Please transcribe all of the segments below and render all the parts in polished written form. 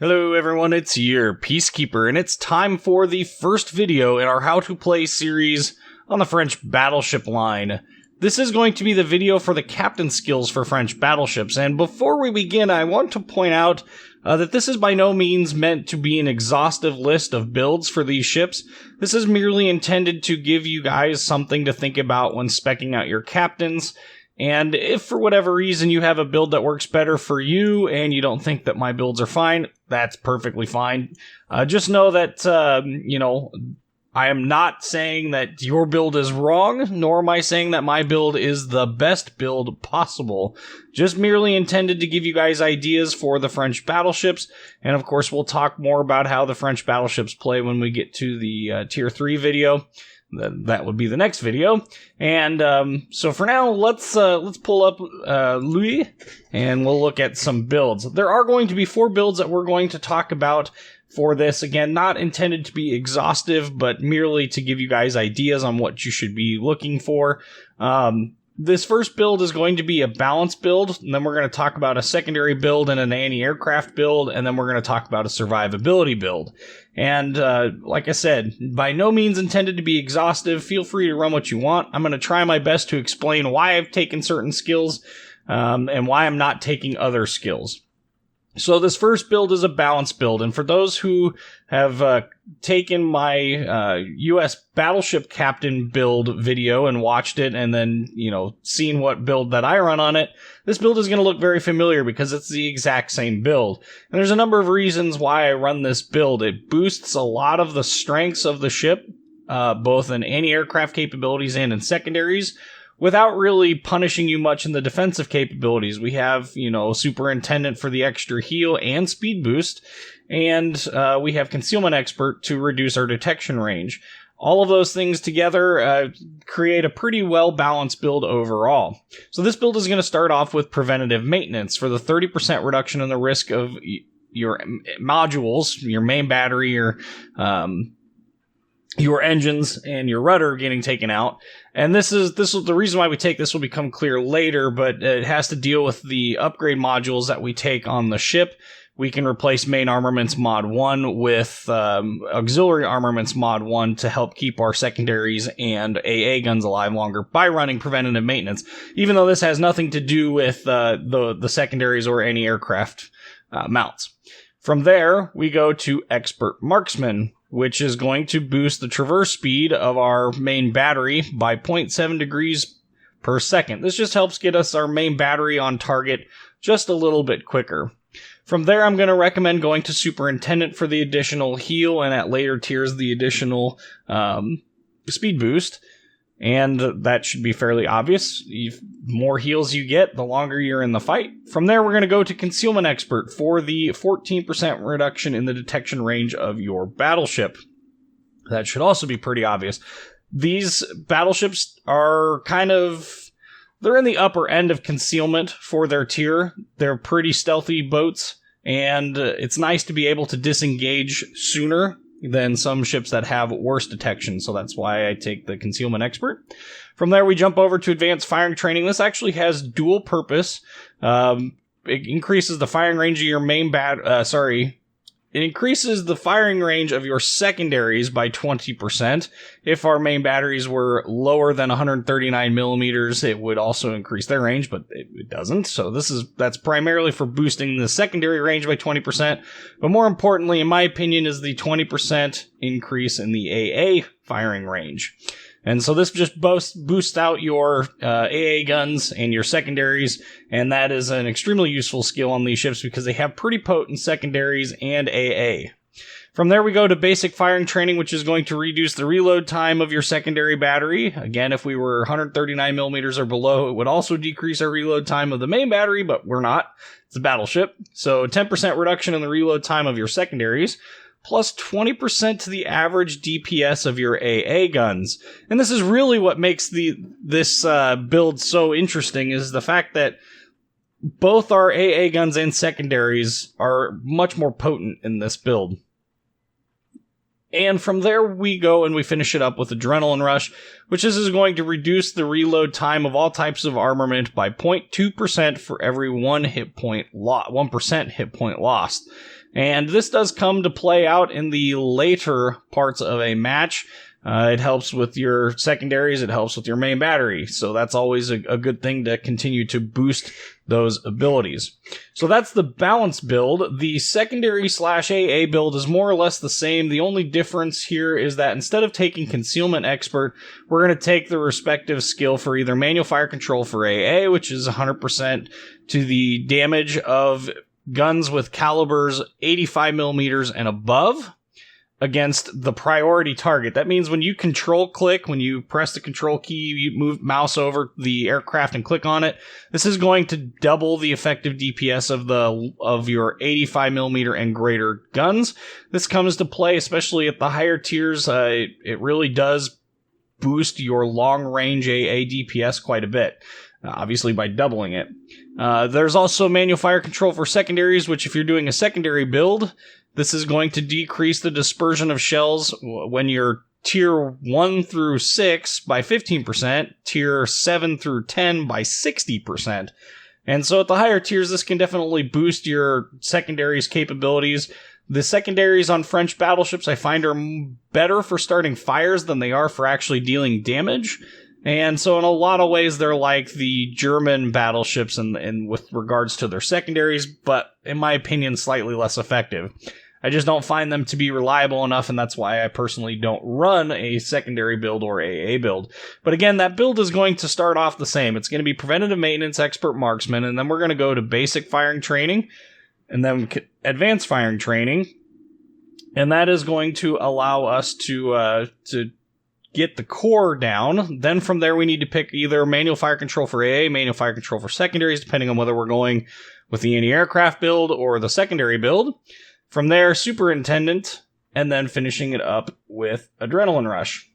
Hello everyone, it's your Peacekeeper, and it's time for the first video in our How to Play series on the French Battleship line. This is going to be the video for the captain skills for French battleships, and before we begin, I want to point out that this is by no means meant to be an exhaustive list of builds for these ships. This is merely intended to give you guys something to think about when speccing out your captains. And if for whatever reason you have a build that works better for you and you don't think that my builds are fine, that's perfectly fine. Just know that, I am not saying that your build is wrong, nor am I saying that my build is the best build possible. Just merely intended to give you guys ideas for the French battleships. And of course, we'll talk more about how the French battleships play when we get to the Tier 3 video. That would be the next video. And so for now, let's pull up Louis, and we'll look at some builds. There are going to be 4 builds that we're going to talk about for this. Again, not intended to be exhaustive, but merely to give you guys ideas on what you should be looking for. This first build is going to be a balanced build, and then we're going to talk about a secondary build and an anti-aircraft build, and then we're going to talk about a survivability build. And like I said, by no means intended to be exhaustive. Feel free to run what you want. I'm going to try my best to explain why I've taken certain skills and why I'm not taking other skills. So this first build is a balanced build, and for those who have taken my US Battleship Captain build video and watched it and then, seen what build that I run on it, this build is going to look very familiar because it's the exact same build. And there's a number of reasons why I run this build. It boosts a lot of the strengths of the ship, both in anti-aircraft capabilities and in secondaries, without really punishing you much in the defensive capabilities. We have, Superintendent for the extra heal and speed boost, and we have Concealment Expert to reduce our detection range. All of those things together create a pretty well-balanced build overall. So this build is going to start off with Preventative Maintenance for the 30% reduction in the risk of your modules, your main battery, your engines and your rudder getting taken out. And this is the reason why we take this will become clear later, but it has to deal with the upgrade modules that we take on the ship. We can replace Main Armaments Mod 1 with Auxiliary Armaments Mod 1 to help keep our secondaries and AA guns alive longer by running Preventative Maintenance, even though this has nothing to do with the secondaries or any aircraft mounts. From there, we go to Expert Marksman, which is going to boost the traverse speed of our main battery by 0.7 degrees per second. This just helps get us our main battery on target just a little bit quicker. From there, I'm going to recommend going to Superintendent for the additional heal, and at later tiers, the additional speed boost. And that should be fairly obvious. The more heals you get, the longer you're in the fight. From there, we're going to go to Concealment Expert for the 14% reduction in the detection range of your battleship. That should also be pretty obvious. These battleships are they're in the upper end of concealment for their tier. They're pretty stealthy boats, and it's nice to be able to disengage sooner than some ships that have worse detection, so that's why I take the Concealment Expert. From there, we jump over to Advanced Firing Training. This actually has dual purpose. It increases the firing range of your main It increases the firing range of your secondaries by 20%. If our main batteries were lower than 139 millimeters, it would also increase their range, but it doesn't. So that's primarily for boosting the secondary range by 20%. But more importantly, in my opinion, is the 20% increase in the AA firing range. And so this just boosts out your AA guns and your secondaries, and that is an extremely useful skill on these ships because they have pretty potent secondaries and AA. From there, we go to Basic Firing Training, which is going to reduce the reload time of your secondary battery. Again, if we were 139 millimeters or below, it would also decrease our reload time of the main battery, but we're not. It's a battleship. So 10% reduction in the reload time of your secondaries, plus 20% to the average DPS of your AA guns. And this is really what makes this build so interesting, is the fact that both our AA guns and secondaries are much more potent in this build. And from there, we go and we finish it up with Adrenaline Rush, which is going to reduce the reload time of all types of armament by 0.2% for every 1% hit point lost. And this does come to play out in the later parts of a match. It helps with your secondaries, it helps with your main battery, so that's always a good thing to continue to boost those abilities. So that's the balance build. The secondary/AA build is more or less the same. The only difference here is that instead of taking Concealment Expert, we're going to take the respective skill for either Manual Fire Control for AA, which is 100% to the damage of guns with calibers 85 millimeters and above, against the priority target. That means when you control click, when you press the control key, you move mouse over the aircraft and click on it, this is going to double the effective DPS of your 85 millimeter and greater guns. This comes to play especially at the higher tiers. It really does boost your long range AA DPS quite a bit, obviously by doubling it. There's also Manual Fire Control for secondaries, which if you're doing a secondary build, this is going to decrease the dispersion of shells when you're tier 1 through 6 by 15%, tier 7 through 10 by 60%. And so at the higher tiers, this can definitely boost your secondaries capabilities. The secondaries on French battleships I find are better for starting fires than they are for actually dealing damage. And so in a lot of ways, they're like the German battleships in with regards to their secondaries, but in my opinion, slightly less effective. I just don't find them to be reliable enough, and that's why I personally don't run a secondary build or AA build. But again, that build is going to start off the same. It's going to be Preventative Maintenance, Expert Marksman, and then we're going to go to Basic Firing Training, and then Advanced Firing Training, and that is going to allow us to get the core down. Then from there, we need to pick either Manual Fire Control for AA, Manual Fire Control for secondaries, depending on whether we're going with the anti-aircraft build or the secondary build. From there, Superintendent, and then finishing it up with Adrenaline Rush.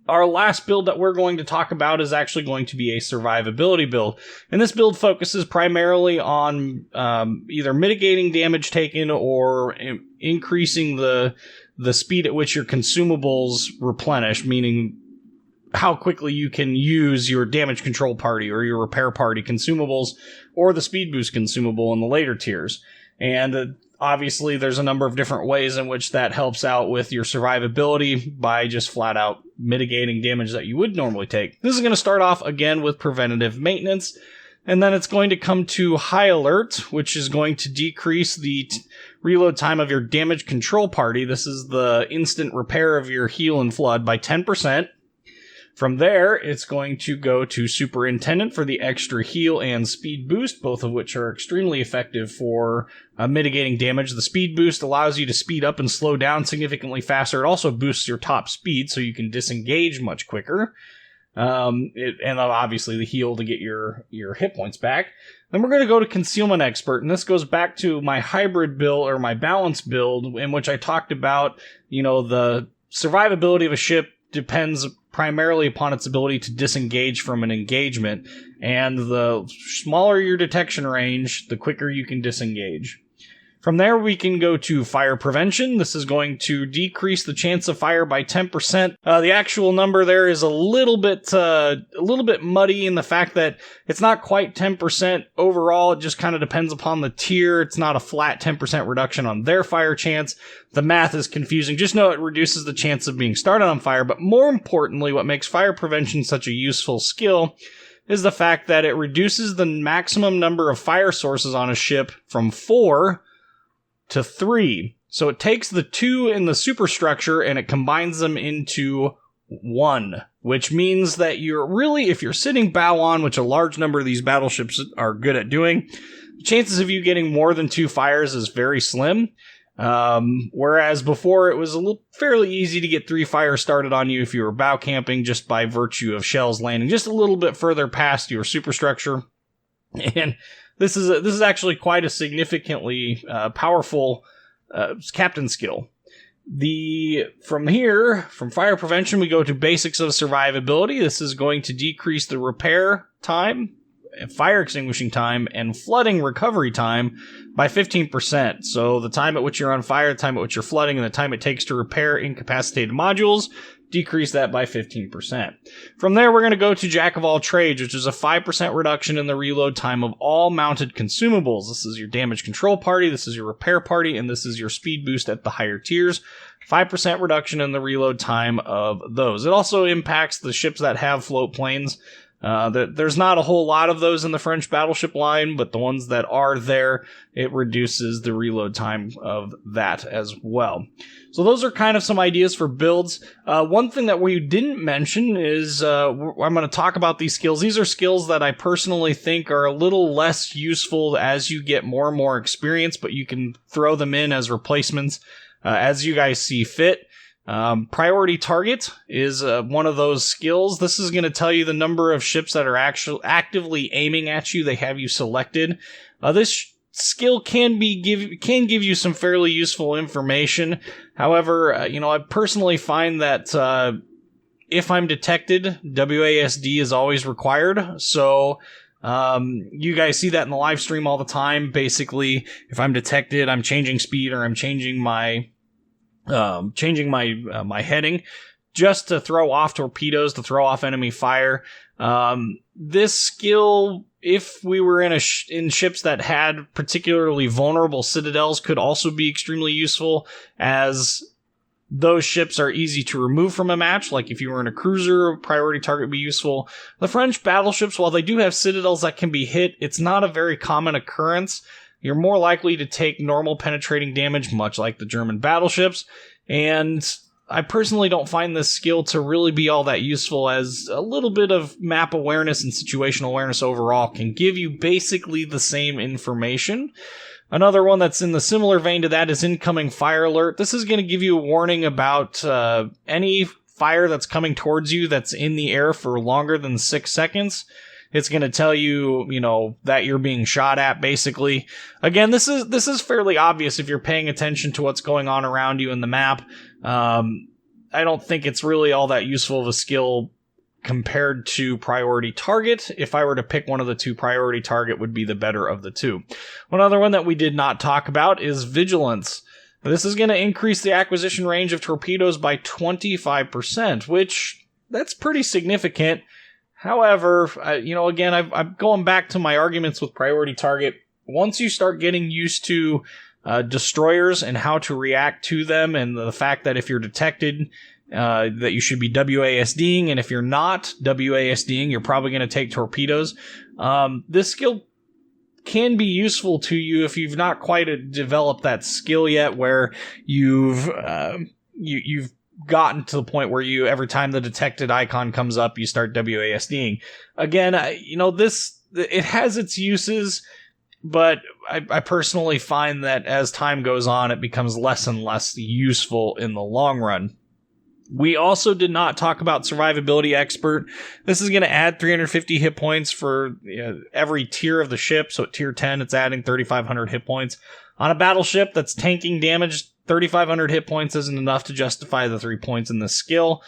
Our last build that we're going to talk about is actually going to be a survivability build. And this build focuses primarily on either mitigating damage taken or increasing the speed at which your consumables replenish, meaning how quickly you can use your damage control party or your repair party consumables or the speed boost consumable in the later tiers. And obviously there's a number of different ways in which that helps out with your survivability by just flat out mitigating damage that you would normally take. This is going to start off again with Preventative Maintenance, and then it's going to come to High Alert, which is going to decrease the reload time of your damage control party. This is the instant repair of your heal and flood by 10%. From there, it's going to go to Superintendent for the extra heal and speed boost, both of which are extremely effective for mitigating damage. The speed boost allows you to speed up and slow down significantly faster. It also boosts your top speed so you can disengage much quicker. And obviously the heal to get your hit points back. Then we're going to go to Concealment Expert, and this goes back to my hybrid build or my balance build in which I talked about, the survivability of a ship depends primarily upon its ability to disengage from an engagement, and the smaller your detection range, the quicker you can disengage. From there, we can go to Fire Prevention. This is going to decrease the chance of fire by 10%. The actual number there is a little bit muddy in the fact that it's not quite 10% overall. It just kind of depends upon the tier. It's not a flat 10% reduction on their fire chance. The math is confusing. Just know it reduces the chance of being started on fire. But more importantly, what makes Fire Prevention such a useful skill is the fact that it reduces the maximum number of fire sources on a ship from 4 to 3. So it takes the 2 in the superstructure and it combines them into 1, which means that if you're sitting bow on, which a large number of these battleships are good at doing, the chances of you getting more than 2 fires is very slim. Whereas before it was fairly easy to get 3 fires started on you if you were bow camping just by virtue of shells landing just a little bit further past your superstructure. And this is actually quite a significantly powerful captain skill. From Fire Prevention, we go to Basics of Survivability. This is going to decrease the repair time, fire extinguishing time, and flooding recovery time by 15%. So the time at which you're on fire, the time at which you're flooding, and the time it takes to repair incapacitated modules decrease that by 15%. From there, we're going to go to Jack of all trades, which is a 5% reduction in the reload time of all mounted consumables. This is your damage control party, this is your repair party, and this is your speed boost at the higher tiers. 5% reduction in the reload time of those. It also impacts the ships that have float planes. There's not a whole lot of those in the French battleship line, but the ones that are there, it reduces the reload time of that as well. So those are kind of some ideas for builds. One thing that we didn't mention is I'm going to talk about these skills. These are skills that I personally think are a little less useful as you get more and more experience, but you can throw them in as replacements as you guys see fit. Priority target is one of those skills. This is going to tell you the number of ships that are actually actively aiming at you. They have you selected. This skill can give you some fairly useful information. However, I personally find that if I'm detected, WASD is always required. So you guys see that in the live stream all the time. Basically, if I'm detected, I'm changing speed or I'm changing my my heading just to throw off torpedoes, to throw off enemy fire. This skill, if we were in ships that had particularly vulnerable citadels, could also be extremely useful, as those ships are easy to remove from a match. Like if you were in a cruiser, priority target would be useful. The French battleships, while they do have citadels that can be hit, it's not a very common occurrence. You're more likely to take normal penetrating damage, much like the German battleships, and I personally don't find this skill to really be all that useful, as a little bit of map awareness and situational awareness overall can give you basically the same information. Another one that's in the similar vein to that is incoming fire alert. This is going to give you a warning about any fire that's coming towards you that's in the air for longer than 6 seconds. It's going to tell you, that you're being shot at, basically. Again, this is fairly obvious if you're paying attention to what's going on around you in the map. I don't think it's really all that useful of a skill compared to priority target. If I were to pick one of the two, priority target would be the better of the two. One other one that we did not talk about is Vigilance. This is going to increase the acquisition range of torpedoes by 25%, which that's pretty significant. However, again, I'm going back to my arguments with priority target. Once you start getting used to destroyers and how to react to them, and the fact that if you're detected, that you should be WASDing, and if you're not WASDing, you're probably going to take torpedoes. This skill can be useful to you if you've not quite developed that skill yet, where you've gotten to the point where every time the detected icon comes up, you start WASDing. Again, it has its uses, but I personally find that as time goes on, it becomes less and less useful in the long run. We also did not talk about Survivability Expert. This is going to add 350 hit points for every tier of the ship. So at tier 10, it's adding 3,500 hit points. On a battleship that's tanking damage, 3,500 hit points isn't enough to justify the 3 points in this skill.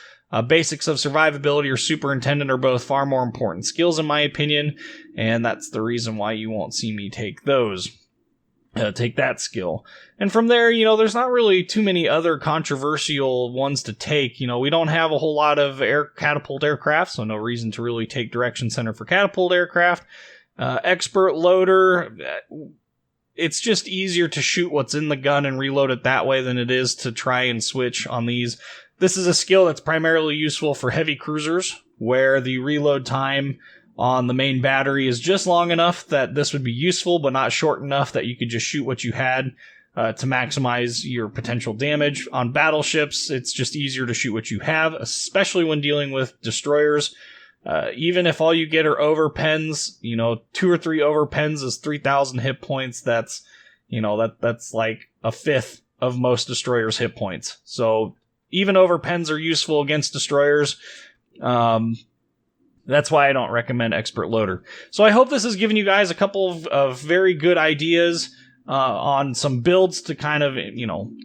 Basics of Survivability or Superintendent are both far more important skills in my opinion, and that's the reason why you won't see me take those. Take that skill. And from there, there's not really too many other controversial ones to take. We don't have a whole lot of catapult aircraft, so no reason to really take Direction Center for catapult aircraft. Expert loader, it's just easier to shoot what's in the gun and reload it that way than it is to try and switch on these. This is a skill that's primarily useful for heavy cruisers, where the reload time on the main battery is just long enough that this would be useful, but not short enough that you could just shoot what you had to maximize your potential damage. On battleships, it's just easier to shoot what you have, especially when dealing with destroyers. Even if all you get are overpens, 2 or 3 overpens is 3,000 hit points. That's, that's like a fifth of most destroyers' hit points. So even overpens are useful against destroyers. That's why I don't recommend Expert Loader. So I hope this has given you guys a couple of very good ideas on some builds to kind of,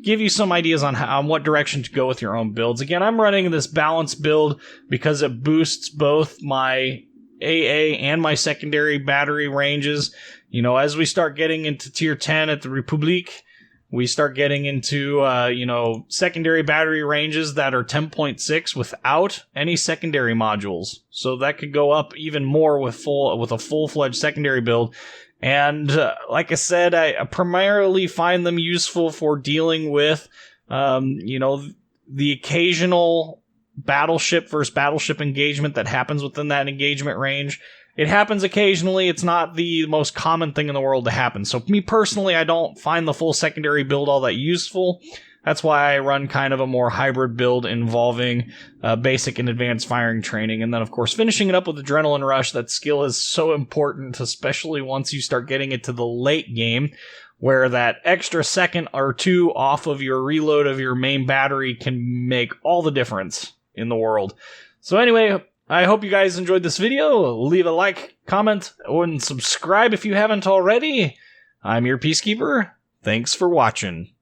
give you some ideas on what direction to go with your own builds. Again, I'm running this balanced build because it boosts both my AA and my secondary battery ranges. As we start getting into tier 10 at the Republique, we start getting into, secondary battery ranges that are 10.6 without any secondary modules. So that could go up even more with a full-fledged secondary build. And like I said, I primarily find them useful for dealing with, the occasional battleship versus battleship engagement that happens within that engagement range. It happens occasionally. It's not the most common thing in the world to happen. So me personally, I don't find the full secondary build all that useful. That's why I run kind of a more hybrid build involving basic and advanced firing training. And then, of course, finishing it up with Adrenaline Rush. That skill is so important, especially once you start getting it to the late game, where that extra second or two off of your reload of your main battery can make all the difference in the world. So anyway, I hope you guys enjoyed this video. Leave a like, comment, and subscribe if you haven't already. I'm your Peacekeeper. Thanks for watching.